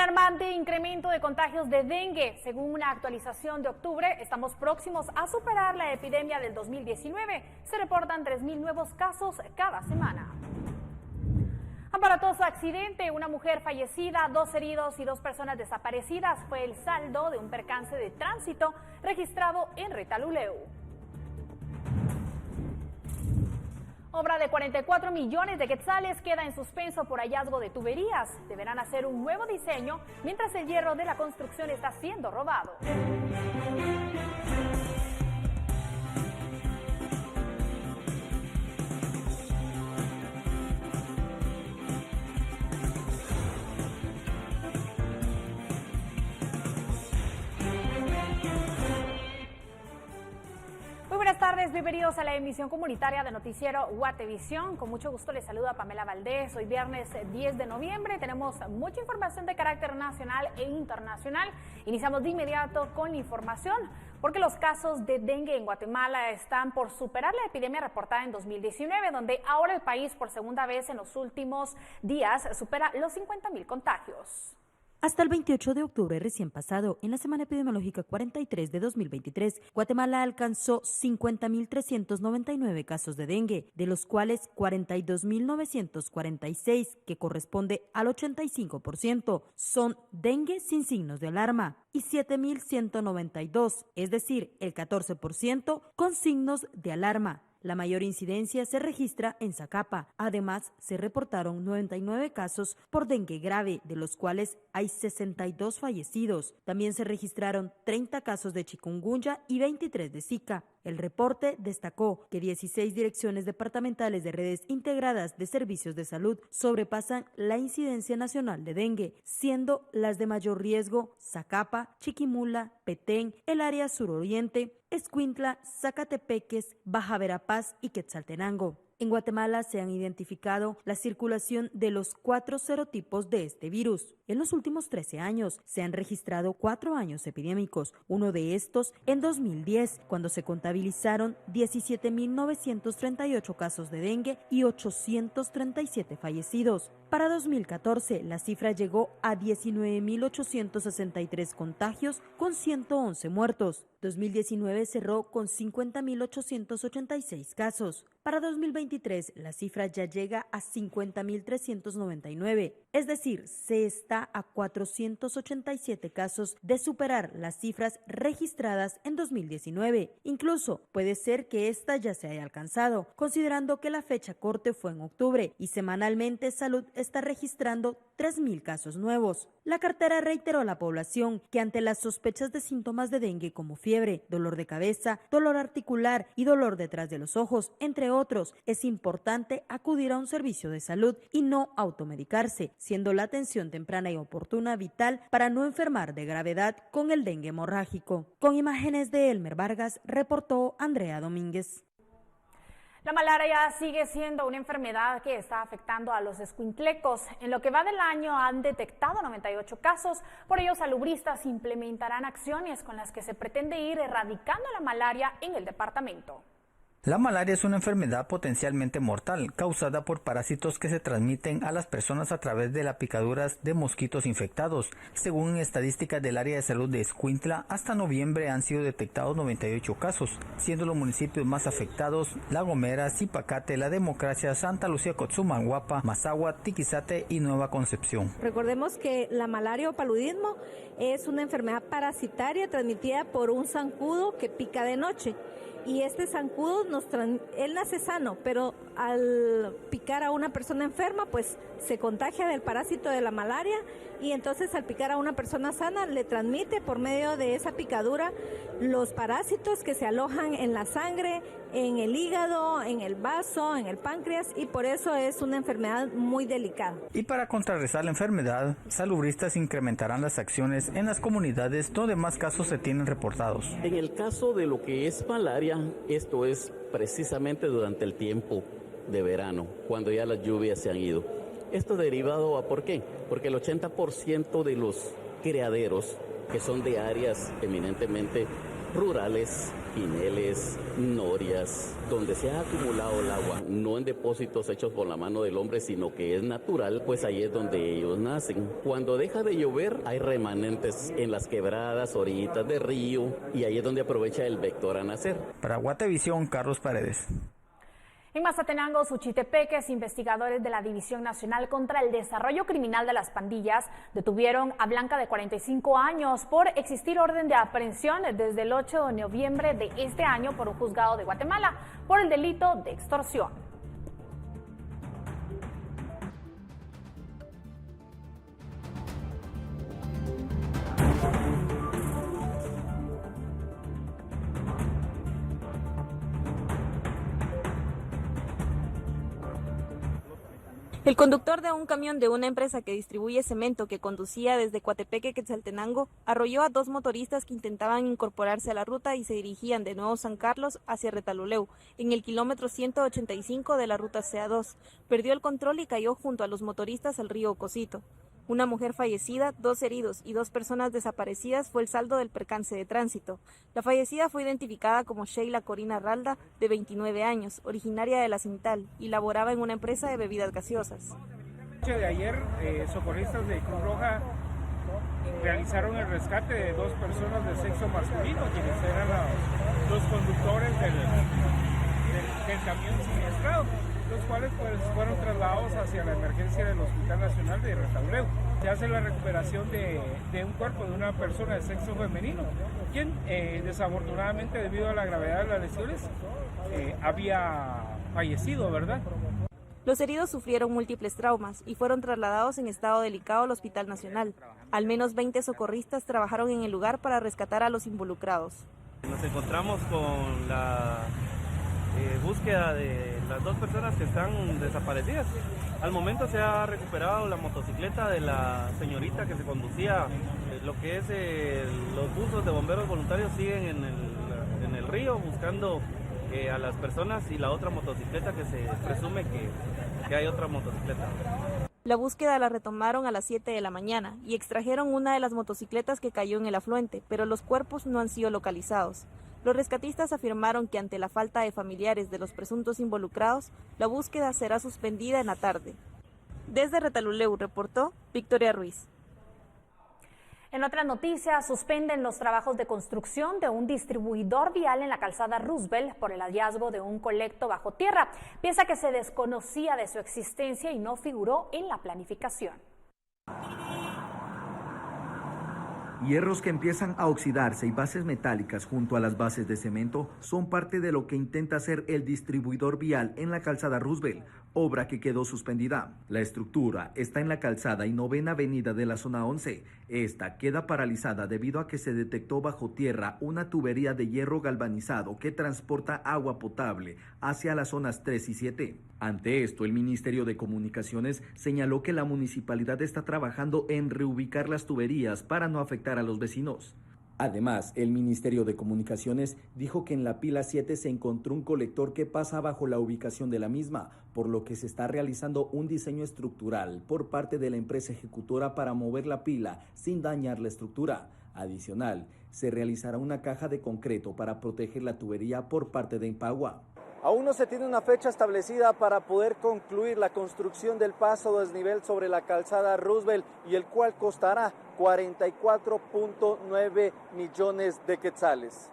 Alarmante incremento de contagios de dengue. Según una actualización de octubre, estamos próximos a superar la epidemia del 2019. Se reportan 3.000 nuevos casos cada semana. Aparatoso accidente, una mujer fallecida, 2 heridos y 2 personas desaparecidas fue el saldo de un percance de tránsito registrado en Retaluleu. Obra de 44 millones de quetzales queda en suspenso por hallazgo de tuberías. Deberán hacer un nuevo diseño mientras el hierro de la construcción está siendo robado. Buenas tardes, bienvenidos a la emisión comunitaria de Noticiero Guatevisión. Con mucho gusto les saluda Pamela Valdés. Hoy viernes 10 de noviembre tenemos mucha información de carácter nacional e internacional. Iniciamos de inmediato con la información porque los casos de dengue en Guatemala están por superar la epidemia reportada en 2019, donde ahora el país por segunda vez en los últimos días supera los 50.000 contagios. Hasta el 28 de octubre recién pasado, en la semana epidemiológica 43 de 2023, Guatemala alcanzó 50.399 casos de dengue, de los cuales 42.946, que corresponde al 85%, son dengue sin signos de alarma, y 7.192, es decir, el 14%, con signos de alarma. La mayor incidencia se registra en Zacapa. Además, se reportaron 99 casos por dengue grave, de los cuales hay 62 fallecidos. También se registraron 30 casos de chikungunya y 23 de Zika. El reporte destacó que 16 direcciones departamentales de redes integradas de servicios de salud sobrepasan la incidencia nacional de dengue, siendo las de mayor riesgo Zacapa, Chiquimula, Petén, el área suroriente, Escuintla, Zacatepeques, Baja Verapaz y Quetzaltenango. En Guatemala se han identificado la circulación de los 4 serotipos de este virus. En los últimos 13 años se han registrado 4 años epidémicos, uno de estos en 2010, cuando se contabilizaron 17.938 casos de dengue y 837 fallecidos. Para 2014, la cifra llegó a 19.863 contagios con 111 muertos. 2019 cerró con 50.886 casos. Para 2023, la cifra ya llega a 50.399, es decir, se está a 487 casos de superar las cifras registradas en 2019. Incluso puede ser que esta ya se haya alcanzado, considerando que la fecha corte fue en octubre y semanalmente Salud está registrando 3.000 casos nuevos. La cartera reiteró a la población que ante las sospechas de síntomas de dengue como fiebre, dolor de cabeza, dolor articular y dolor detrás de los ojos, entre otros, es importante acudir a un servicio de salud y no automedicarse, siendo la atención temprana y oportuna vital para no enfermar de gravedad con el dengue hemorrágico. Con imágenes de Elmer Vargas, reportó Andrea Domínguez. La malaria sigue siendo una enfermedad que está afectando a los escuintlecos. En lo que va del año han detectado 98 casos, por ello salubristas implementarán acciones con las que se pretende ir erradicando la malaria en el departamento. La malaria es una enfermedad potencialmente mortal, causada por parásitos que se transmiten a las personas a través de las picaduras de mosquitos infectados. Según estadísticas del área de salud de Escuintla, hasta noviembre han sido detectados 98 casos, siendo los municipios más afectados La Gomera, Zipacate, La Democracia, Santa Lucía, Cotzumalguapa, Mazahua, Tiquizate y Nueva Concepción. Recordemos que la malaria o paludismo es una enfermedad parasitaria transmitida por un zancudo que pica de noche. Y este zancudo él nace sano, pero al picar a una persona enferma, pues se contagia del parásito de la malaria y entonces al picar a una persona sana le transmite por medio de esa picadura los parásitos que se alojan en la sangre, en el hígado, en el vaso, en el páncreas y por eso es una enfermedad muy delicada. Y para contrarrestar la enfermedad, salubristas incrementarán las acciones en las comunidades donde más casos se tienen reportados. En el caso de lo que es malaria, esto es precisamente durante el tiempo de verano, cuando ya las lluvias se han ido. Esto derivado a ¿por qué? Porque el 80% de los criaderos, que son de áreas eminentemente rurales, pineles, norias, donde se ha acumulado el agua, no en depósitos hechos por la mano del hombre, sino que es natural, pues ahí es donde ellos nacen. Cuando deja de llover, hay remanentes en las quebradas, orillitas de río, y ahí es donde aprovecha el vector a nacer. Para Guatevisión, Carlos Paredes. En Mazatenango, Suchitepeques, investigadores de la División Nacional contra el Desarrollo Criminal de las Pandillas detuvieron a Blanca, de 45 años, por existir orden de aprehensión desde el 8 de noviembre de este año por un juzgado de Guatemala por el delito de extorsión. El conductor de un camión de una empresa que distribuye cemento que conducía desde Coatepeque, Quetzaltenango, arrolló a dos motoristas que intentaban incorporarse a la ruta y se dirigían de Nuevo San Carlos hacia Retaluleu, en el kilómetro 185 de la ruta CA2. Perdió el control y cayó junto a los motoristas al río Cosito. Una mujer fallecida, 2 heridos y 2 personas desaparecidas fue el saldo del percance de tránsito. La fallecida fue identificada como Sheila Corina Ralda, de 29 años, originaria de La Cintal, y laboraba en una empresa de bebidas gaseosas. De ayer, socorristas de Cruz Roja realizaron el rescate de 2 personas de sexo masculino, quienes eran los conductores del camión siniestrado, los cuales pues fueron trasladados hacia la emergencia del Hospital Nacional de Retaluleu. Se hace la recuperación de un cuerpo de una persona de sexo femenino, quien desafortunadamente, debido a la gravedad de las lesiones, había fallecido, ¿verdad? Los heridos sufrieron múltiples traumas y fueron trasladados en estado delicado al Hospital Nacional. Al menos 20 socorristas trabajaron en el lugar para rescatar a los involucrados. Nos encontramos con la búsqueda de las 2 personas que están desaparecidas. Al momento se ha recuperado la motocicleta de la señorita que se conducía. Lo que es los buzos de bomberos voluntarios siguen en el río buscando a las personas, y la otra motocicleta que se presume que hay otra motocicleta. La búsqueda la retomaron a las 7 de la mañana y extrajeron una de las motocicletas que cayó en el afluente, pero los cuerpos no han sido localizados. Los rescatistas afirmaron que ante la falta de familiares de los presuntos involucrados, la búsqueda será suspendida en la tarde. Desde Retaluleu reportó Victoria Ruiz. En otras noticias, suspenden los trabajos de construcción de un distribuidor vial en la calzada Roosevelt por el hallazgo de un colecto bajo tierra, pieza que se desconocía de su existencia y no figuró en la planificación. Hierros que empiezan a oxidarse y bases metálicas junto a las bases de cemento son parte de lo que intenta hacer el distribuidor vial en la calzada Roosevelt, obra que quedó suspendida. La estructura está en la calzada y 9ª avenida de la zona 11. Esta queda paralizada debido a que se detectó bajo tierra una tubería de hierro galvanizado que transporta agua potable hacia las zonas 3 y 7. Ante esto, el Ministerio de Comunicaciones señaló que la municipalidad está trabajando en reubicar las tuberías para no afectar a los vecinos. Además, el Ministerio de Comunicaciones dijo que en la pila 7 se encontró un colector que pasa bajo la ubicación de la misma, por lo que se está realizando un diseño estructural por parte de la empresa ejecutora para mover la pila sin dañar la estructura. Adicional, se realizará una caja de concreto para proteger la tubería por parte de Impagua. Aún no se tiene una fecha establecida para poder concluir la construcción del paso desnivel sobre la calzada Roosevelt, y el cual costará 44.9 millones de quetzales.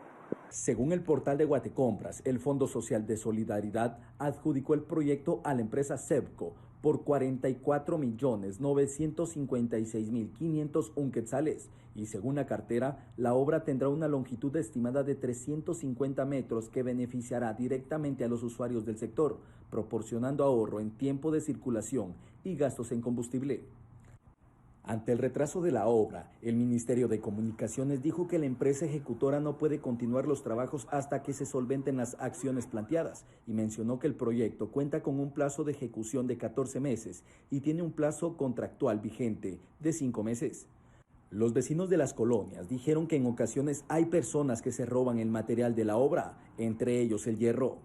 Según el portal de Guatecompras, el Fondo Social de Solidaridad adjudicó el proyecto a la empresa Sebco por 44.956.501 quetzales, y según la cartera, la obra tendrá una longitud estimada de 350 metros que beneficiará directamente a los usuarios del sector, proporcionando ahorro en tiempo de circulación y gastos en combustible. Ante el retraso de la obra, el Ministerio de Comunicaciones dijo que la empresa ejecutora no puede continuar los trabajos hasta que se solventen las acciones planteadas, y mencionó que el proyecto cuenta con un plazo de ejecución de 14 meses y tiene un plazo contractual vigente de 5 meses. Los vecinos de las colonias dijeron que en ocasiones hay personas que se roban el material de la obra, entre ellos el hierro.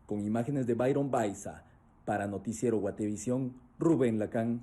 Con imágenes de Byron Baiza, para Noticiero Guatevisión, Rubén Lacán.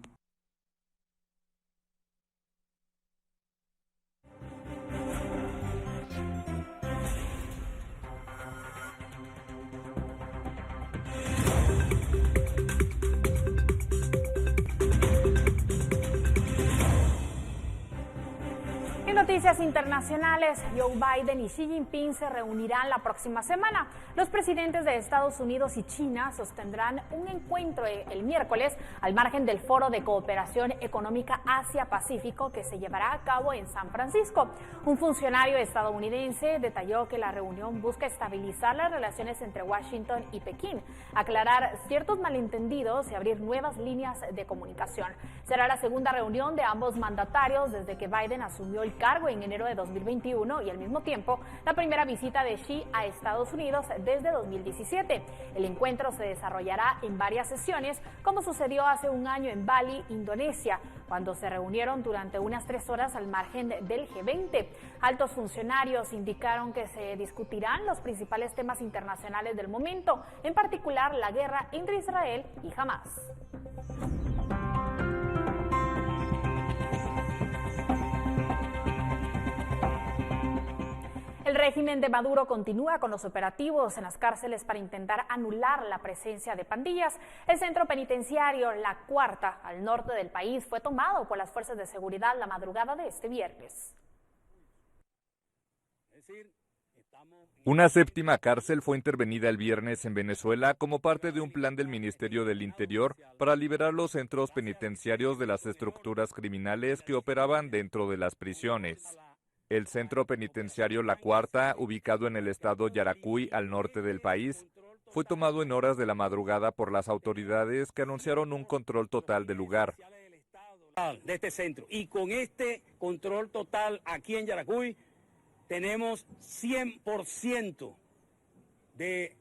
En noticias internacionales, Joe Biden y Xi Jinping se reunirán la próxima semana. Los presidentes de Estados Unidos y China sostendrán un encuentro el miércoles al margen del Foro de Cooperación Económica Asia-Pacífico que se llevará a cabo en San Francisco. Un funcionario estadounidense detalló que la reunión busca estabilizar las relaciones entre Washington y Pekín, aclarar ciertos malentendidos y abrir nuevas líneas de comunicación. Será la segunda reunión de ambos mandatarios desde que Biden asumió el cargo en enero de 2021 y al mismo tiempo la primera visita de Xi a Estados Unidos desde 2017. El encuentro se desarrollará en varias sesiones, como sucedió hace un año en Bali, Indonesia, cuando se reunieron durante unas 3 horas al margen del G20. Altos funcionarios indicaron que se discutirán los principales temas internacionales del momento, en particular la guerra entre Israel y Hamás. El régimen de Maduro continúa con los operativos en las cárceles para intentar anular la presencia de pandillas. El centro penitenciario La Cuarta, al norte del país, fue tomado por las fuerzas de seguridad la madrugada de este viernes. Una séptima cárcel fue intervenida el viernes en Venezuela como parte de un plan del Ministerio del Interior para liberar los centros penitenciarios de las estructuras criminales que operaban dentro de las prisiones. El centro penitenciario La Cuarta, ubicado en el estado Yaracuy, al norte del país, fue tomado en horas de la madrugada por las autoridades que anunciaron un control total del lugar. De este centro. Y con este control total aquí en Yaracuy, tenemos 100% de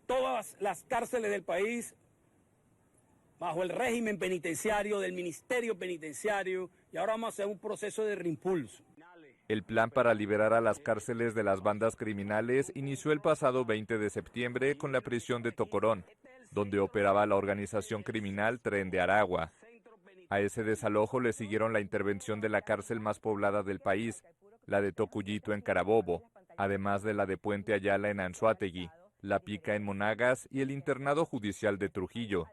todas las cárceles del país bajo el régimen penitenciario del Ministerio Penitenciario, y ahora vamos a hacer un proceso de reimpulso. El plan para liberar a las cárceles de las bandas criminales inició el pasado 20 de septiembre con la prisión de Tocorón, donde operaba la organización criminal Tren de Aragua. A ese desalojo le siguieron la intervención de la cárcel más poblada del país, la de Tocuyito en Carabobo, además de la de Puente Ayala en Anzoátegui, La Pica en Monagas y el internado judicial de Trujillo.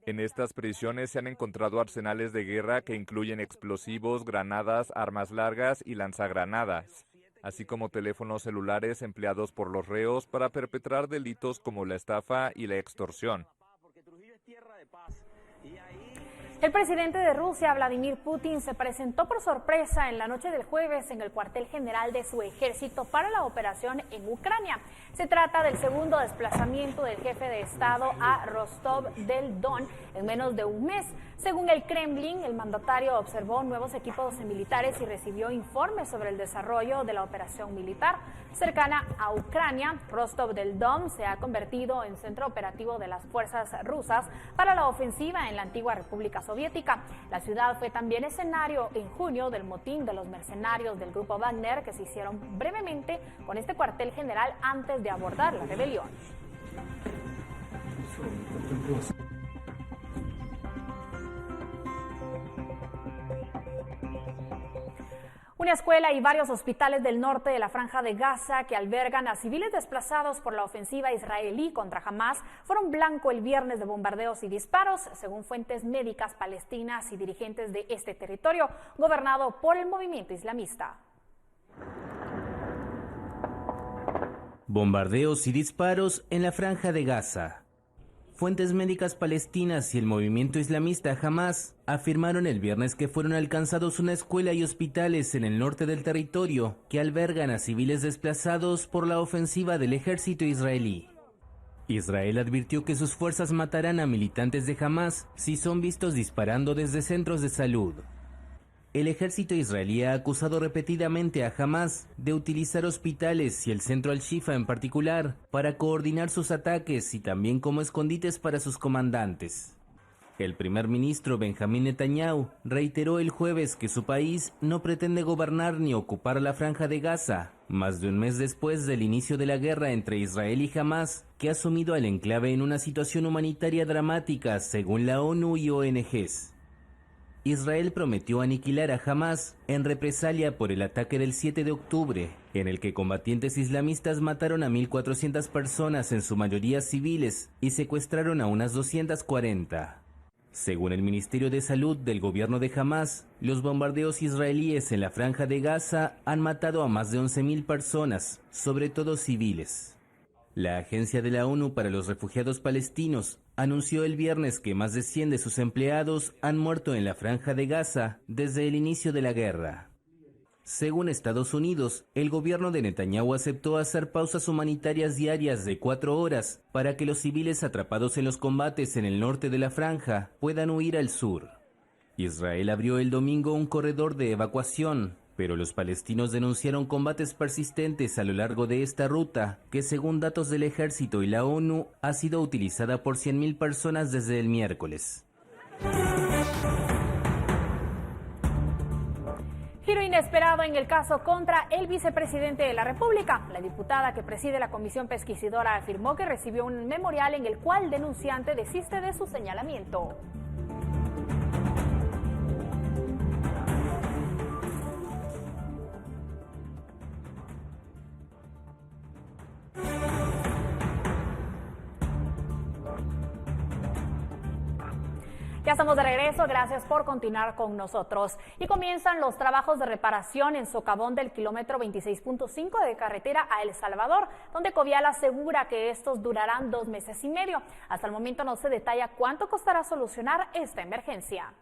En estas prisiones se han encontrado arsenales de guerra que incluyen explosivos, granadas, armas largas y lanzagranadas, así como teléfonos celulares empleados por los reos para perpetrar delitos como la estafa y la extorsión. El presidente de Rusia, Vladimir Putin, se presentó por sorpresa en la noche del jueves en el cuartel general de su ejército para la operación en Ucrania. Se trata del segundo desplazamiento del jefe de Estado a Rostov del Don en menos de un mes. Según el Kremlin, el mandatario observó nuevos equipos militares y recibió informes sobre el desarrollo de la operación militar. Cercana a Ucrania, Rostov del Don se ha convertido en centro operativo de las fuerzas rusas para la ofensiva en la antigua República Soviética. La ciudad fue también escenario en junio del motín de los mercenarios del grupo Wagner que se hicieron brevemente con este cuartel general antes de abordar la rebelión. Una escuela y varios hospitales del norte de la Franja de Gaza que albergan a civiles desplazados por la ofensiva israelí contra Hamás fueron blanco el viernes de bombardeos y disparos, según fuentes médicas palestinas y dirigentes de este territorio, gobernado por el movimiento islamista. Bombardeos y disparos en la Franja de Gaza. Fuentes médicas palestinas y el movimiento islamista Hamás afirmaron el viernes que fueron alcanzados una escuela y hospitales en el norte del territorio que albergan a civiles desplazados por la ofensiva del ejército israelí. Israel advirtió que sus fuerzas matarán a militantes de Hamás si son vistos disparando desde centros de salud. El ejército israelí ha acusado repetidamente a Hamás de utilizar hospitales y el centro Al-Shifa en particular para coordinar sus ataques y también como escondites para sus comandantes. El primer ministro Benjamín Netanyahu reiteró el jueves que su país no pretende gobernar ni ocupar la Franja de Gaza, más de un mes después del inicio de la guerra entre Israel y Hamás, que ha sumido al enclave en una situación humanitaria dramática según la ONU y ONGs. Israel prometió aniquilar a Hamás en represalia por el ataque del 7 de octubre, en el que combatientes islamistas mataron a 1.400 personas, en su mayoría civiles, y secuestraron a unas 240. Según el Ministerio de Salud del gobierno de Hamás, los bombardeos israelíes en la Franja de Gaza han matado a más de 11.000 personas, sobre todo civiles. La Agencia de la ONU para los Refugiados Palestinos anunció el viernes que más de 100 de sus empleados han muerto en la Franja de Gaza desde el inicio de la guerra. Según Estados Unidos, el gobierno de Netanyahu aceptó hacer pausas humanitarias diarias de 4 horas para que los civiles atrapados en los combates en el norte de la franja puedan huir al sur. Israel abrió el domingo un corredor de evacuación, pero los palestinos denunciaron combates persistentes a lo largo de esta ruta, que según datos del ejército y la ONU, ha sido utilizada por 100.000 personas desde el miércoles. Giro inesperado en el caso contra el vicepresidente de la República. La diputada que preside la comisión pesquisidora afirmó que recibió un memorial en el cual el denunciante desiste de su señalamiento. Ya estamos de regreso, gracias por continuar con nosotros. Y comienzan los trabajos de reparación en socavón del kilómetro 26.5 de carretera a El Salvador, donde Covial asegura que estos durarán 2 meses y medio. Hasta el momento no se detalla cuánto costará solucionar esta emergencia.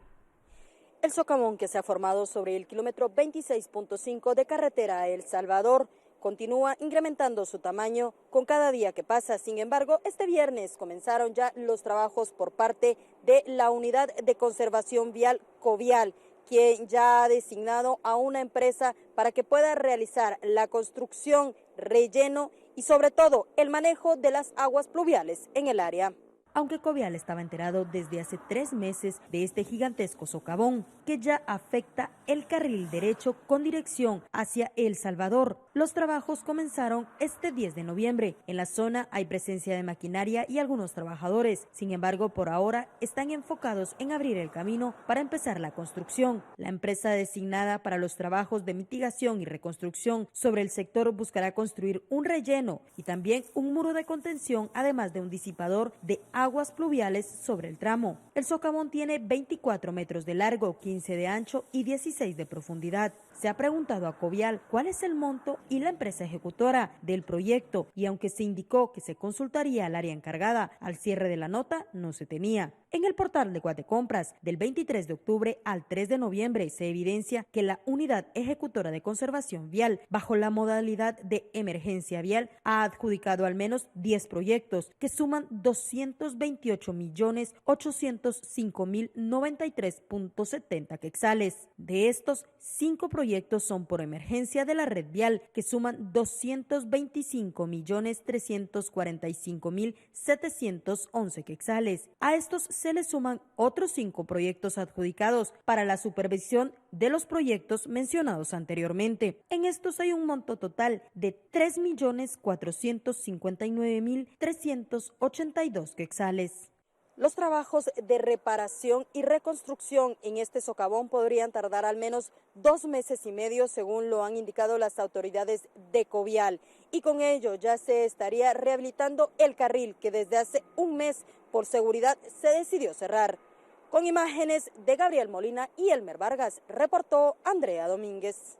El socavón que se ha formado sobre el kilómetro 26.5 de carretera a El Salvador continúa incrementando su tamaño con cada día que pasa. Sin embargo, este viernes comenzaron ya los trabajos por parte de la Unidad de Conservación Vial Covial, quien ya ha designado a una empresa para que pueda realizar la construcción, relleno y sobre todo el manejo de las aguas pluviales en el área. Aunque Covial estaba enterado desde hace 3 meses de este gigantesco socavón que ya afecta el carril derecho con dirección hacia El Salvador, los trabajos comenzaron este 10 de noviembre. En la zona hay presencia de maquinaria y algunos trabajadores. Sin embargo, por ahora están enfocados en abrir el camino para empezar la construcción. La empresa designada para los trabajos de mitigación y reconstrucción sobre el sector buscará construir un relleno y también un muro de contención, además de un disipador de aguas pluviales sobre el tramo. El socavón tiene 24 metros de largo, 15 de ancho y 16 de profundidad. Se ha preguntado a Covial cuál es el monto y la empresa ejecutora del proyecto, y aunque se indicó que se consultaría al área encargada, al cierre de la nota no se tenía. En el portal de Guatecompras, del 23 de octubre al 3 de noviembre, se evidencia que la Unidad Ejecutora de Conservación Vial, bajo la modalidad de emergencia vial, ha adjudicado al menos 10 proyectos que suman 228.805.093.70 quetzales. De estos, 5 proyectos son por emergencia de la red vial, que suman 225.345.711 quetzales. A estos se le suman otros 5 proyectos adjudicados para la supervisión de los proyectos mencionados anteriormente. En estos hay un monto total de 3.459.382 quetzales. Los trabajos de reparación y reconstrucción en este socavón podrían tardar al menos 2 meses y medio, según lo han indicado las autoridades de Covial. Y con ello ya se estaría rehabilitando el carril que desde hace un mes por seguridad se decidió cerrar. Con imágenes de Gabriel Molina y Elmer Vargas, reportó Andrea Domínguez.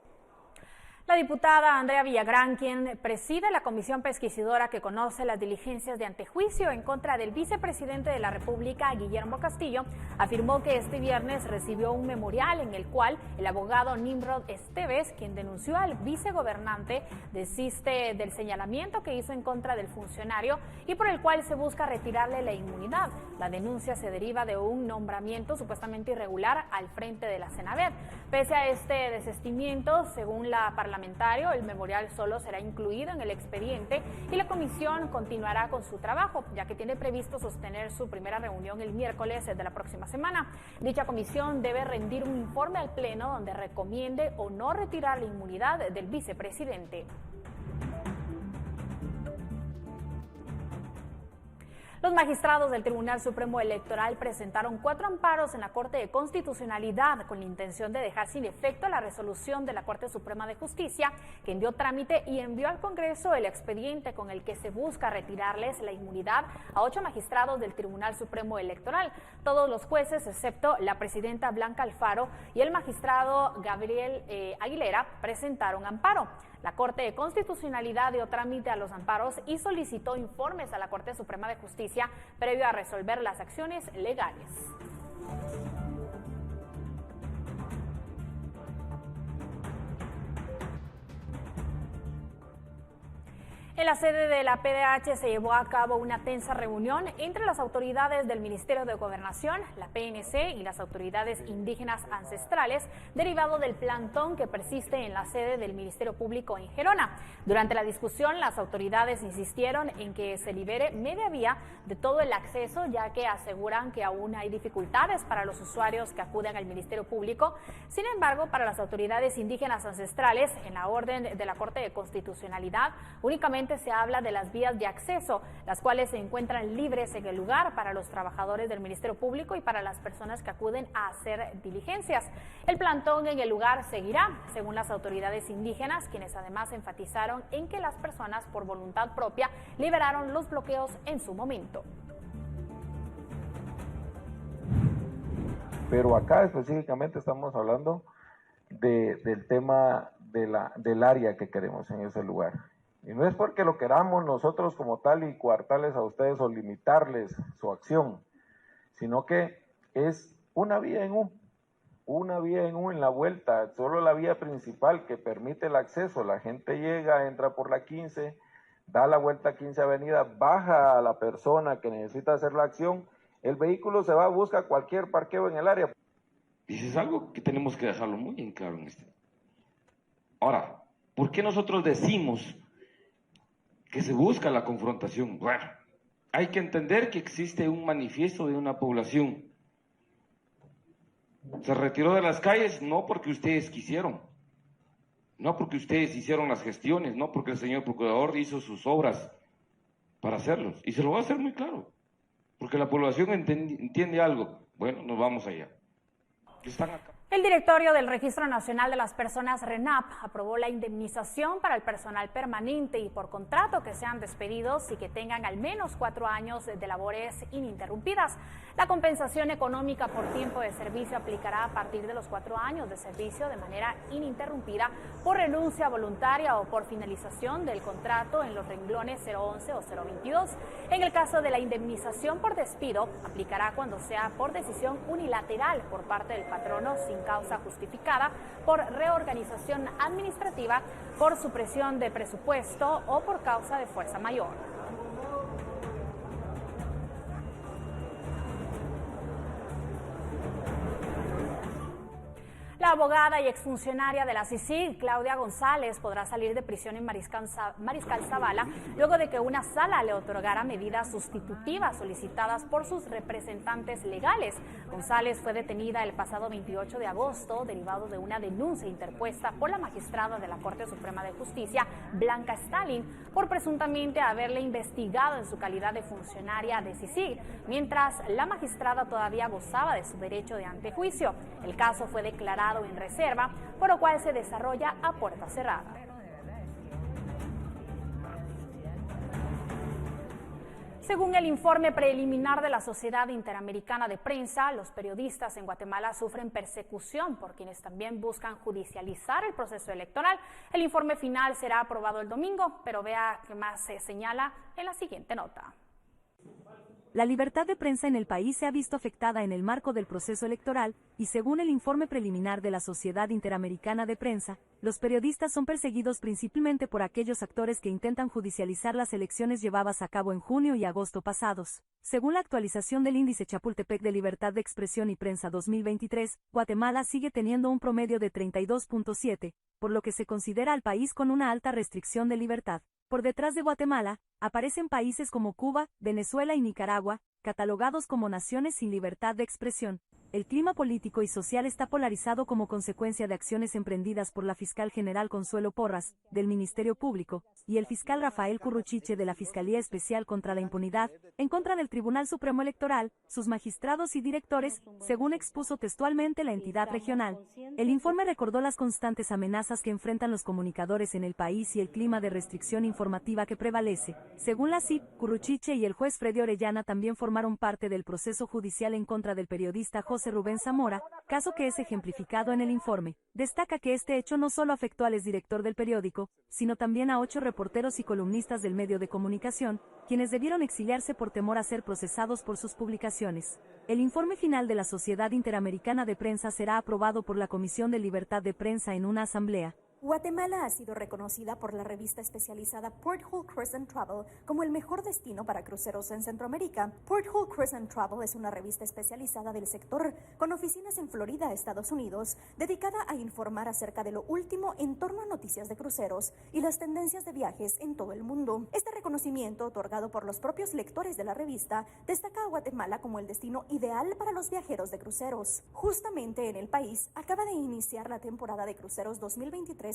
La diputada Andrea Villagrán, quien preside la comisión pesquisidora que conoce las diligencias de antejuicio en contra del vicepresidente de la República, Guillermo Castillo, afirmó que este viernes recibió un memorial en el cual el abogado Nimrod Esteves, quien denunció al vicegobernante, desiste del señalamiento que hizo en contra del funcionario y por el cual se busca retirarle la inmunidad. La denuncia se deriva de un nombramiento supuestamente irregular al frente de la Senavet. Pese a este desistimiento, según la parlamentario, el memorial solo será incluido en el expediente y la comisión continuará con su trabajo, ya que tiene previsto sostener su primera reunión el miércoles de la próxima semana. Dicha comisión debe rendir un informe al Pleno donde recomiende o no retirar la inmunidad del vicepresidente. Los magistrados del Tribunal Supremo Electoral presentaron 4 amparos en la Corte de Constitucionalidad con la intención de dejar sin efecto la resolución de la Corte Suprema de Justicia, que dio trámite y envió al Congreso el expediente con el que se busca retirarles la inmunidad a 8 magistrados del Tribunal Supremo Electoral. Todos los jueces, excepto la presidenta Blanca Alfaro y el magistrado Gabriel Aguilera, presentaron amparo. La Corte de Constitucionalidad dio trámite a los amparos y solicitó informes a la Corte Suprema de Justicia previo a resolver las acciones legales. En la sede de la PDH se llevó a cabo una tensa reunión entre las autoridades del Ministerio de Gobernación, la PNC y las autoridades indígenas ancestrales, derivado del plantón que persiste en la sede del Ministerio Público en Gerona. Durante la discusión, las autoridades insistieron en que se libere media vía de todo el acceso, ya que aseguran que aún hay dificultades para los usuarios que acuden al Ministerio Público. Sin embargo, para las autoridades indígenas ancestrales, en la orden de la Corte de Constitucionalidad, únicamente se habla de las vías de acceso, las cuales se encuentran libres en el lugar para los trabajadores del Ministerio Público y para las personas que acuden a hacer diligencias. El plantón en el lugar seguirá, según las autoridades indígenas, quienes además enfatizaron en que las personas por voluntad propia liberaron los bloqueos en su momento. Pero acá específicamente estamos hablando del tema del área que queremos en ese lugar. Y no es porque lo queramos nosotros como tal y coartarles a ustedes o limitarles su acción, sino que es una vía en en la vuelta, solo la vía principal que permite el acceso. La gente llega, entra por la 15, da la vuelta a 15 Avenida, baja a la persona que necesita hacer la acción, el vehículo se va, busca cualquier parqueo en el área. Y eso es algo que tenemos que dejarlo muy en claro en este. Ahora, ¿por qué nosotros decimos que se busca la confrontación? Bueno, hay que entender que existe un manifiesto de una población. Se retiró de las calles no porque ustedes quisieron, no porque ustedes hicieron las gestiones, no porque el señor procurador hizo sus obras para hacerlos. Y se lo va a hacer muy claro, porque la población entiende algo. Bueno, nos vamos allá. Están acá. El directorio del Registro Nacional de las Personas, RENAP, aprobó la indemnización para el personal permanente y por contrato que sean despedidos y que tengan al menos 4 años de labores ininterrumpidas. La compensación económica por tiempo de servicio aplicará a partir de los 4 años de servicio de manera ininterrumpida por renuncia voluntaria o por finalización del contrato en los renglones 011 o 022. En el caso de la indemnización por despido, aplicará cuando sea por decisión unilateral por parte del patrono sin causa justificada, por reorganización administrativa, por supresión de presupuesto o por causa de fuerza mayor. La abogada y exfuncionaria de la CICIG, Claudia González, podrá salir de prisión en Mariscal Zavala luego de que una sala le otorgara medidas sustitutivas solicitadas por sus representantes legales. González fue detenida el pasado 28 de agosto, derivado de una denuncia interpuesta por la magistrada de la Corte Suprema de Justicia, Blanca Stalin, por presuntamente haberle investigado en su calidad de funcionaria de CICIG, mientras la magistrada todavía gozaba de su derecho de antejuicio. El caso fue declarado en reserva, por lo cual se desarrolla a puerta cerrada. Según el informe preliminar de la Sociedad Interamericana de Prensa, los periodistas en Guatemala sufren persecución por quienes también buscan judicializar el proceso electoral. El informe final será aprobado el domingo, pero vea qué más se señala en la siguiente nota. La libertad de prensa en el país se ha visto afectada en el marco del proceso electoral y según el informe preliminar de la Sociedad Interamericana de Prensa, los periodistas son perseguidos principalmente por aquellos actores que intentan judicializar las elecciones llevadas a cabo en junio y agosto pasados. Según la actualización del Índice Chapultepec de Libertad de Expresión y Prensa 2023, Guatemala sigue teniendo un promedio de 32.7, por lo que se considera al país con una alta restricción de libertad. Por detrás de Guatemala, aparecen países como Cuba, Venezuela y Nicaragua, catalogados como naciones sin libertad de expresión. El clima político y social está polarizado como consecuencia de acciones emprendidas por la fiscal general Consuelo Porras, del Ministerio Público, y el fiscal Rafael Curruchiche de la Fiscalía Especial contra la Impunidad, en contra del Tribunal Supremo Electoral, sus magistrados y directores, según expuso textualmente la entidad regional. El informe recordó las constantes amenazas que enfrentan los comunicadores en el país y el clima de restricción informativa que prevalece. Según la CIP, Curruchiche y el juez Freddy Orellana también formaron parte del proceso judicial en contra del periodista José Rubén Zamora, caso que es ejemplificado en el informe. Destaca que este hecho no solo afectó al exdirector del periódico, sino también a 8 reporteros y columnistas del medio de comunicación, quienes debieron exiliarse por temor a ser procesados por sus publicaciones. El informe final de la Sociedad Interamericana de Prensa será aprobado por la Comisión de Libertad de Prensa en una asamblea. Guatemala ha sido reconocida por la revista especializada Porthole Cruise and Travel como el mejor destino para cruceros en Centroamérica. Porthole Cruise and Travel es una revista especializada del sector con oficinas en Florida, Estados Unidos, dedicada a informar acerca de lo último en torno a noticias de cruceros y las tendencias de viajes en todo el mundo. Este reconocimiento, otorgado por los propios lectores de la revista, destaca a Guatemala como el destino ideal para los viajeros de cruceros. Justamente en el país acaba de iniciar la temporada de cruceros 2023-2024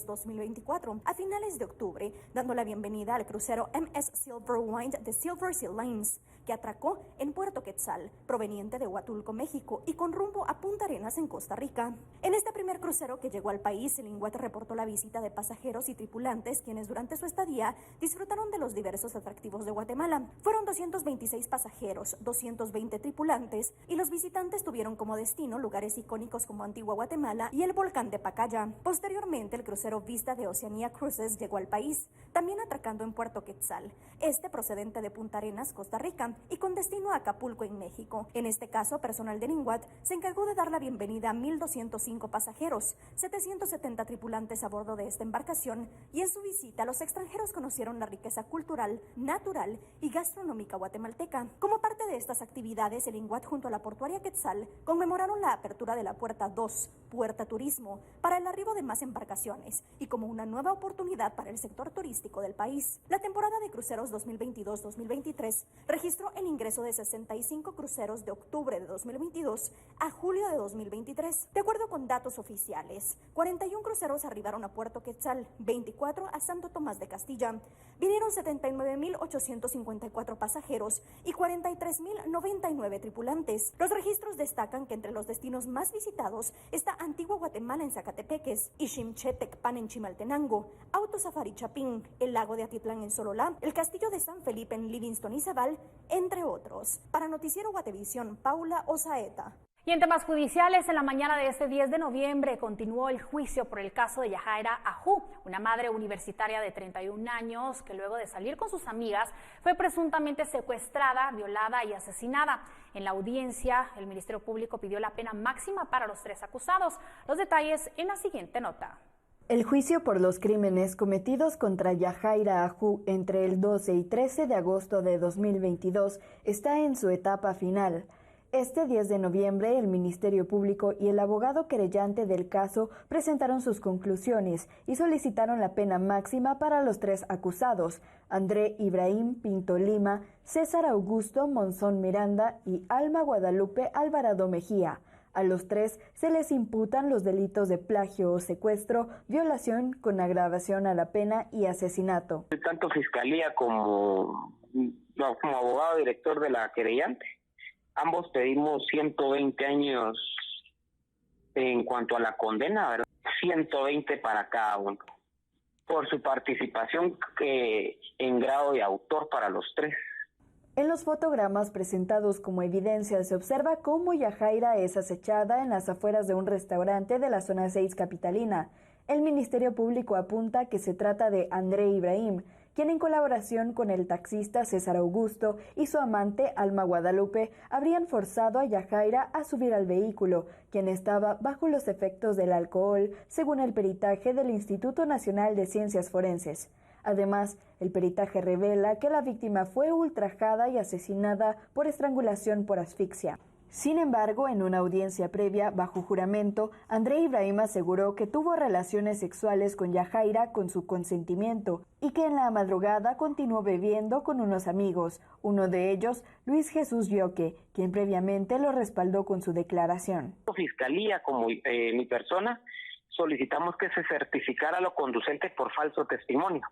a finales de octubre, dando la bienvenida al crucero MS Silverwind de Silver Sea Lines, que atracó en Puerto Quetzal, proveniente de Huatulco, México, y con rumbo a Punta Arenas en Costa Rica. En este primer crucero que llegó al país, el INGUAT reportó la visita de pasajeros y tripulantes, quienes durante su estadía disfrutaron de los diversos atractivos de Guatemala. Fueron 226 pasajeros, 220 tripulantes, y los visitantes tuvieron como destino lugares icónicos como Antigua Guatemala y el volcán de Pacaya. Posteriormente, el crucero Vista de Oceanía Cruises llegó al país, también atracando en Puerto Quetzal, procedente de Punta Arenas, Costa Rica, y con destino a Acapulco, en México. En este caso, personal de INGUAT se encargó de dar la bienvenida a 1,205 pasajeros, 770 tripulantes a bordo de esta embarcación, y en su visita los extranjeros conocieron la riqueza cultural, natural y gastronómica guatemalteca. Como parte de estas actividades, el INGUAT junto a la Portuaria Quetzal conmemoraron la apertura de la Puerta 2, Puerta Turismo, para el arribo de más embarcaciones, y como una nueva oportunidad para el sector turístico del país. La temporada de cruceros 2022-2023 registró el ingreso de 65 cruceros de octubre de 2022 a julio de 2023. De acuerdo con datos oficiales, 41 cruceros arribaron a Puerto Quetzal, 24 a Santo Tomás de Castilla. Vinieron 79,854 pasajeros y 43,099 tripulantes. Los registros destacan que entre los destinos más visitados está Antigua Guatemala en Zacatepeques, Iximchetecpan en Chimaltenango, Auto Safari Chapín, el lago de Atitlán en Sololá, el castillo de San Felipe en Livingston y Zabal, entre otros. Para Noticiero Guatevisión, Paula Osaeta. Y en temas judiciales, en la mañana de este 10 de noviembre continuó el juicio por el caso de Yajaira Ajú, una madre universitaria de 31 años que luego de salir con sus amigas fue presuntamente secuestrada, violada y asesinada. En la audiencia, el Ministerio Público pidió la pena máxima para los 3 acusados. Los detalles en la siguiente nota. El juicio por los crímenes cometidos contra Yajaira Ajú entre el 12 y 13 de agosto de 2022 está en su etapa final. Este 10 de noviembre, el Ministerio Público y el abogado querellante del caso presentaron sus conclusiones y solicitaron la pena máxima para los 3 acusados, André Ibrahim Pinto Lima, César Augusto Monzón Miranda y Alma Guadalupe Alvarado Mejía. A los 3 se les imputan los delitos de plagio o secuestro, violación con agravación a la pena y asesinato. Tanto Fiscalía como abogado director de la querellante, ambos pedimos 120 años en cuanto a la condena, ¿verdad? 120 para cada uno, por su participación en grado de autor para los 3. En los fotogramas presentados como evidencia se observa cómo Yajaira es acechada en las afueras de un restaurante de la zona 6 capitalina. El Ministerio Público apunta que se trata de André Ibrahim, quien en colaboración con el taxista César Augusto y su amante Alma Guadalupe habrían forzado a Yajaira a subir al vehículo, quien estaba bajo los efectos del alcohol, según el peritaje del Instituto Nacional de Ciencias Forenses. Además, el peritaje revela que la víctima fue ultrajada y asesinada por estrangulación por asfixia. Sin embargo, en una audiencia previa bajo juramento, André Ibrahim aseguró que tuvo relaciones sexuales con Yajaira con su consentimiento y que en la madrugada continuó bebiendo con unos amigos, uno de ellos, Luis Jesús Yoque, quien previamente lo respaldó con su declaración. Fiscalía, como mi persona, solicitamos que se certificara lo conducente por falso testimonio.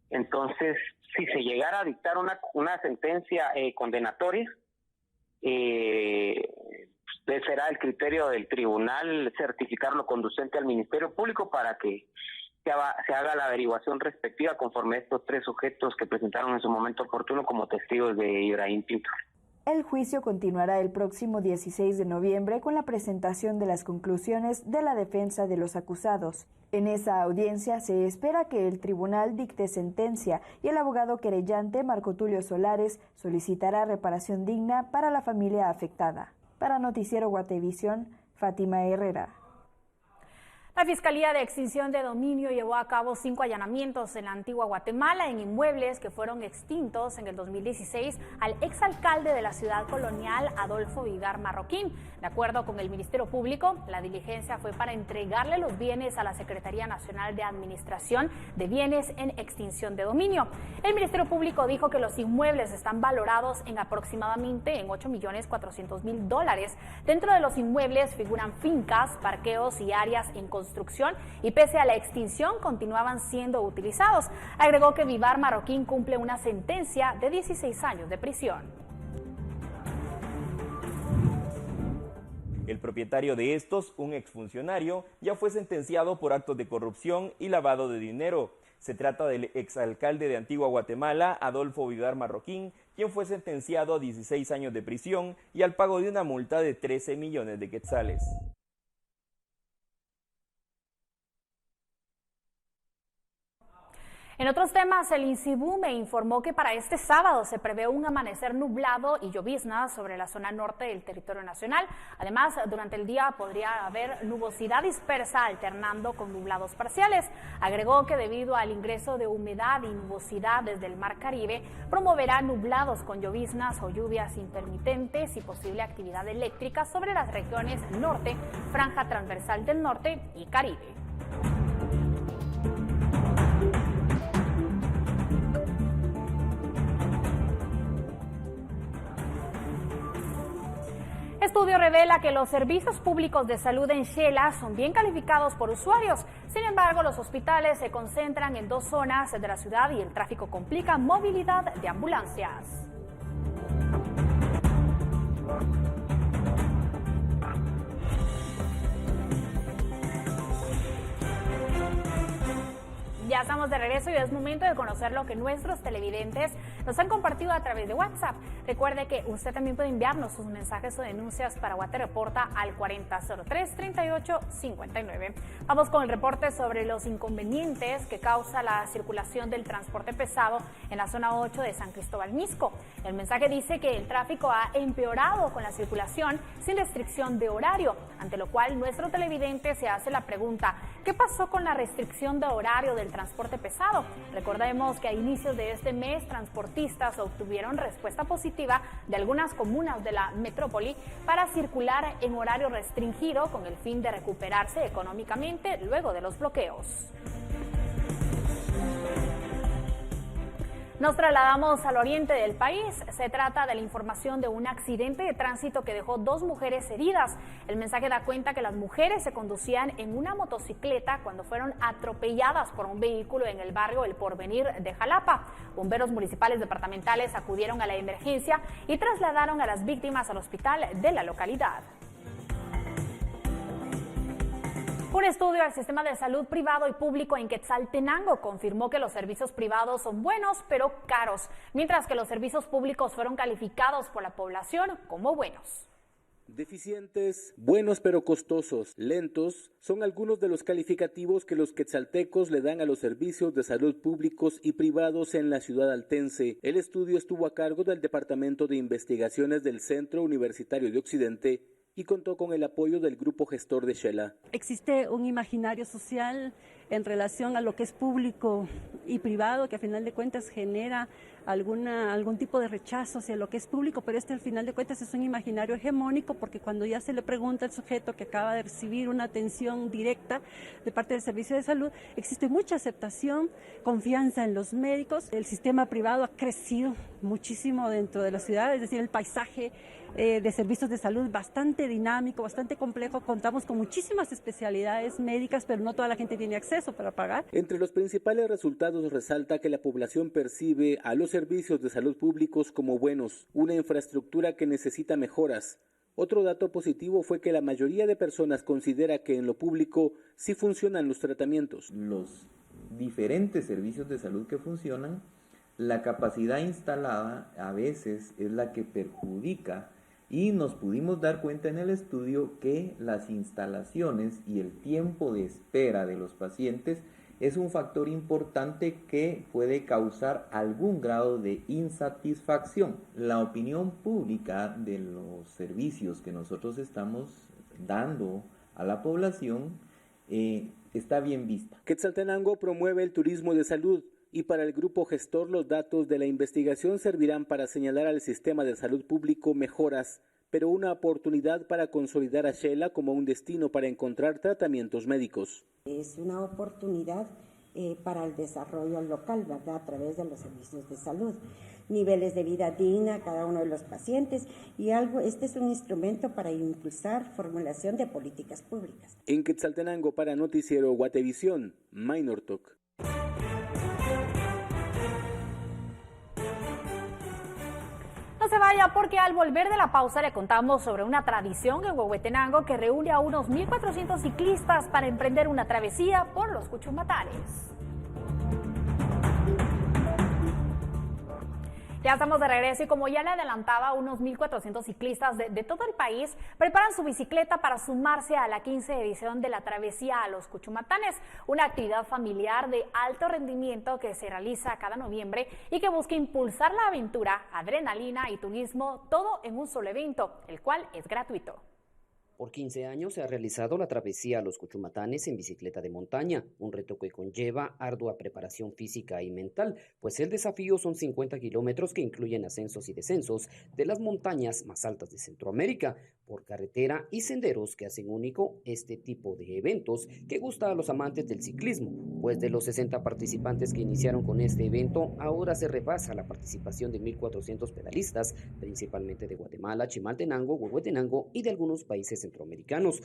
Entonces, si se llegara a dictar una sentencia condenatoria, será el criterio del tribunal certificar lo conducente al Ministerio Público para que se haga la averiguación respectiva conforme a estos 3 sujetos que presentaron en su momento oportuno como testigos de Ibrahim Pinto. El juicio continuará el próximo 16 de noviembre con la presentación de las conclusiones de la defensa de los acusados. En esa audiencia se espera que el tribunal dicte sentencia y el abogado querellante Marco Tulio Solares solicitará reparación digna para la familia afectada. Para Noticiero Guatevisión, Fátima Herrera. La Fiscalía de Extinción de Dominio llevó a cabo 5 allanamientos en la antigua Guatemala en inmuebles que fueron extintos en el 2016 al exalcalde de la ciudad colonial, Adolfo Vigar Marroquín. De acuerdo con el Ministerio Público, la diligencia fue para entregarle los bienes a la Secretaría Nacional de Administración de Bienes en Extinción de Dominio. El Ministerio Público dijo que los inmuebles están valorados en aproximadamente en $8.400.000. Dentro de los inmuebles figuran fincas, parqueos y áreas en construcción y pese a la extinción continuaban siendo utilizados. Agregó que Vivar Marroquín cumple una sentencia de 16 años de prisión. El propietario de estos, un exfuncionario, ya fue sentenciado por actos de corrupción y lavado de dinero. Se trata del exalcalde de Antigua Guatemala, Adolfo Vivar Marroquín, quien fue sentenciado a 16 años de prisión y al pago de una multa de 13 millones de quetzales. En otros temas, el INSIBUME informó que para este sábado se prevé un amanecer nublado y lloviznas sobre la zona norte del territorio nacional. Además, durante el día podría haber nubosidad dispersa alternando con nublados parciales. Agregó que debido al ingreso de humedad y nubosidad desde el Mar Caribe, promoverá nublados con lloviznas o lluvias intermitentes y posible actividad eléctrica sobre las regiones norte, franja transversal del norte y Caribe. Estudio revela que los servicios públicos de salud en Xela son bien calificados por usuarios. Sin embargo, los hospitales se concentran en 2 zonas de la ciudad y el tráfico complica movilidad de ambulancias. Ya estamos de regreso y es momento de conocer lo que nuestros televidentes nos han compartido a través de WhatsApp. Recuerde que usted también puede enviarnos sus mensajes o denuncias para Guate Reporta al 4003-3859. Vamos con el reporte sobre los inconvenientes que causa la circulación del transporte pesado en la zona 8 de San Cristóbal Mixco. El mensaje dice que el tráfico ha empeorado con la circulación sin restricción de horario, ante lo cual nuestro televidente se hace la pregunta: ¿qué pasó con la restricción de horario del transporte pesado? Recordemos que a inicios de este mes transportistas obtuvieron respuesta positiva de algunas comunas de la metrópoli para circular en horario restringido con el fin de recuperarse económicamente luego de los bloqueos. Nos trasladamos al oriente del país. Se trata de la información de un accidente de tránsito que dejó 2 mujeres heridas. El mensaje da cuenta que las mujeres se conducían en una motocicleta cuando fueron atropelladas por un vehículo en el barrio El Porvenir de Jalapa. Bomberos municipales departamentales acudieron a la emergencia y trasladaron a las víctimas al hospital de la localidad. Un estudio del sistema de salud privado y público en Quetzaltenango confirmó que los servicios privados son buenos pero caros, mientras que los servicios públicos fueron calificados por la población como buenos. Deficientes, buenos pero costosos, lentos, son algunos de los calificativos que los quetzaltecos le dan a los servicios de salud públicos y privados en la ciudad altense. El estudio estuvo a cargo del Departamento de Investigaciones del Centro Universitario de Occidente y contó con el apoyo del grupo gestor de Shela. Existe un imaginario social en relación a lo que es público y privado, que a final de cuentas genera algún tipo de rechazo hacia lo que es público, pero al final de cuentas es un imaginario hegemónico, porque cuando ya se le pregunta al sujeto que acaba de recibir una atención directa de parte del servicio de salud, existe mucha aceptación, confianza en los médicos. El sistema privado ha crecido muchísimo dentro de la ciudad, es decir, el paisaje de servicios de salud bastante dinámico, bastante complejo. Contamos con muchísimas especialidades médicas, pero no toda la gente tiene acceso para pagar. Entre los principales resultados resalta que la población percibe a los servicios de salud públicos como buenos, una infraestructura que necesita mejoras. Otro dato positivo fue que la mayoría de personas considera que en lo público sí funcionan los tratamientos. Los diferentes servicios de salud que funcionan, la capacidad instalada a veces es la que perjudica, y nos pudimos dar cuenta en el estudio que las instalaciones y el tiempo de espera de los pacientes es un factor importante que puede causar algún grado de insatisfacción. La opinión pública de los servicios que nosotros estamos dando a la población está bien vista. Quetzaltenango promueve el turismo de salud, y para el grupo gestor los datos de la investigación servirán para señalar al sistema de salud público mejoras, pero una oportunidad para consolidar a Shela como un destino para encontrar tratamientos médicos. Es una oportunidad para el desarrollo local, ¿verdad?, a través de los servicios de salud, niveles de vida digna a cada uno de los pacientes, y este es un instrumento para impulsar formulación de políticas públicas. En Quetzaltenango, para Noticiero Guatevisión, Minor Talk. No se vaya, porque al volver de la pausa le contamos sobre una tradición en Huehuetenango que reúne a unos 1.400 ciclistas para emprender una travesía por los Cuchumatanes. Ya estamos de regreso y como ya le adelantaba, unos 1.400 ciclistas de todo el país preparan su bicicleta para sumarse a la 15ª edición de la travesía a los Cuchumatanes, una actividad familiar de alto rendimiento que se realiza cada noviembre y que busca impulsar la aventura, adrenalina y turismo, todo en un solo evento, el cual es gratuito. Por 15 años se ha realizado la travesía a los Cuchumatanes en bicicleta de montaña, un reto que conlleva ardua preparación física y mental, pues el desafío son 50 kilómetros que incluyen ascensos y descensos de las montañas más altas de Centroamérica, por carretera y senderos que hacen único este tipo de eventos que gusta a los amantes del ciclismo, pues de los 60 participantes que iniciaron con este evento, ahora se rebasa la participación de 1.400 pedalistas, principalmente de Guatemala, Chimaltenango, Huehuetenango y de algunos países centroamericanos.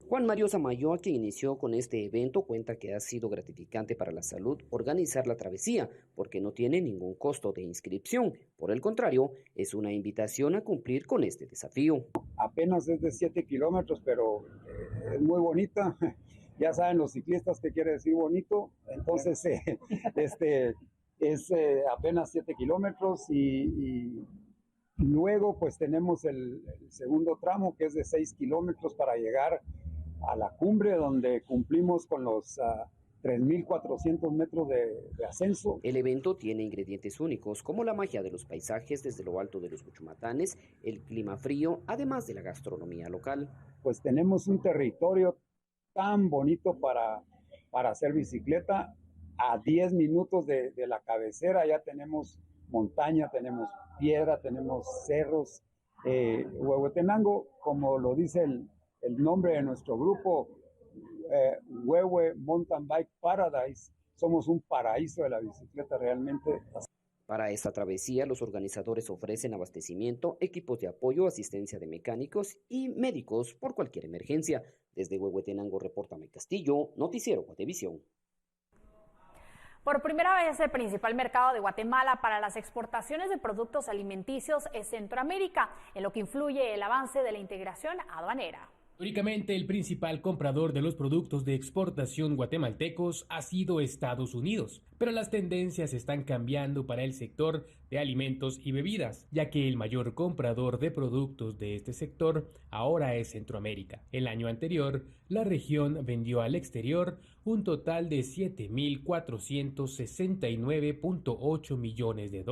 Juan Mario Samayoa, quien inició con este evento, cuenta que ha sido gratificante para la salud organizar la travesía, porque no tiene ningún costo de inscripción. Por el contrario, es una invitación a cumplir con este desafío. Apenas es de 7 kilómetros, pero es muy bonita. Ya saben los ciclistas qué quiere decir bonito. Entonces, es apenas 7 kilómetros y luego pues tenemos el segundo tramo, que es de 6 kilómetros para llegar a la cumbre, donde cumplimos con los 3.400 metros de ascenso. El evento tiene ingredientes únicos, como la magia de los paisajes desde lo alto de los Cuchumatanes, el clima frío, además de la gastronomía local. Pues tenemos un territorio tan bonito para hacer bicicleta. A 10 minutos de la cabecera ya tenemos montaña, tenemos piedra, tenemos cerros. Huehuetenango, como lo dice el nombre de nuestro grupo, Huehue Mountain Bike Paradise, somos un paraíso de la bicicleta realmente. Para esta travesía, los organizadores ofrecen abastecimiento, equipos de apoyo, asistencia de mecánicos y médicos por cualquier emergencia. Desde Huehuetenango, reporta May Castillo, Noticiero Guatevisión. Por primera vez, el principal mercado de Guatemala para las exportaciones de productos alimenticios es Centroamérica, en lo que influye el avance de la integración aduanera. Históricamente, el principal comprador de los productos de exportación guatemaltecos ha sido Estados Unidos, pero las tendencias están cambiando para el sector de alimentos y bebidas, ya que el mayor comprador de productos de este sector ahora es Centroamérica. El año anterior, la región vendió al exterior un total de $7.469.8 millones, de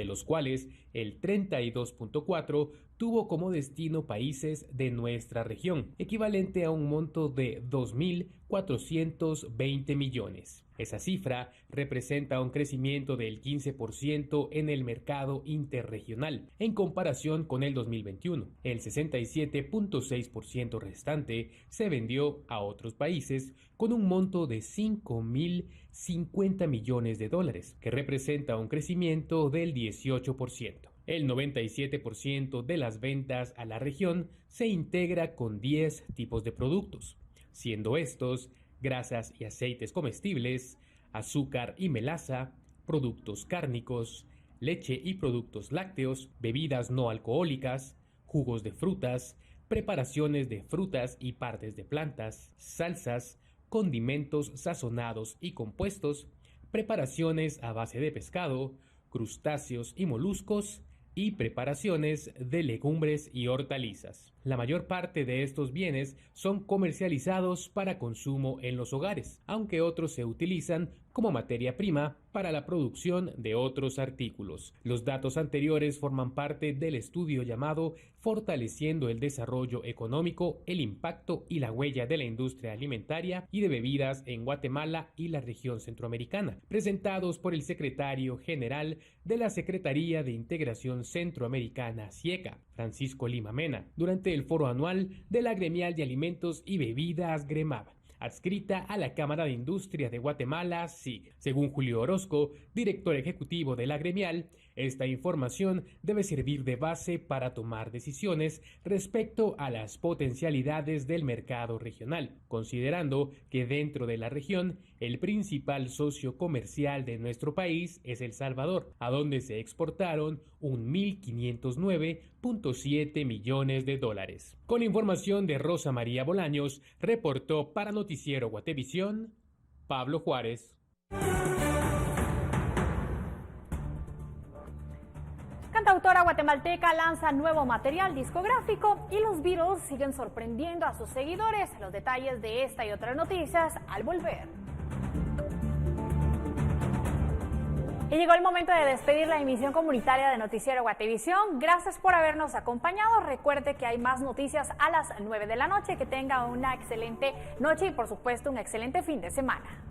los cuales el 32.4 tuvo como destino países de nuestra región, equivalente a un monto de 2.420 millones. Esa cifra representa un crecimiento del 15% en el mercado interregional en comparación con el 2021. El 67.6% restante se vendió a otros países con un monto de 5.050 millones de dólares, que representa un crecimiento del 18%. El 97% de las ventas a la región se integra con 10 tipos de productos, siendo estos grasas y aceites comestibles, azúcar y melaza, productos cárnicos, leche y productos lácteos, bebidas no alcohólicas, jugos de frutas, preparaciones de frutas y partes de plantas, salsas, condimentos sazonados y compuestos, preparaciones a base de pescado, crustáceos y moluscos, y preparaciones de legumbres y hortalizas. La mayor parte de estos bienes son comercializados para consumo en los hogares, aunque otros se utilizan como materia prima para la producción de otros artículos. Los datos anteriores forman parte del estudio llamado Fortaleciendo el Desarrollo Económico, el Impacto y la Huella de la Industria Alimentaria y de Bebidas en Guatemala y la región centroamericana, presentados por el secretario general de la Secretaría de Integración Centroamericana, SIECA, Francisco Lima Mena, durante el foro anual de la Gremial de Alimentos y Bebidas GREMAB, adscrita a la Cámara de Industria de Guatemala, SIG. Según Julio Orozco, director ejecutivo de la gremial, esta información debe servir de base para tomar decisiones respecto a las potencialidades del mercado regional, considerando que dentro de la región el principal socio comercial de nuestro país es El Salvador, a donde se exportaron 1.509.7 millones de dólares. Con información de Rosa María Bolaños, reportó para Noticiero Guatevisión, Pablo Juárez. Cantautora guatemalteca lanza nuevo material discográfico y los Beatles siguen sorprendiendo a sus seguidores. Los detalles de esta y otras noticias al volver. Y llegó el momento de despedir la emisión comunitaria de Noticiero Guatevisión. Gracias por habernos acompañado. Recuerde que hay más noticias a las 9 de la noche. Que tenga una excelente noche y por supuesto un excelente fin de semana.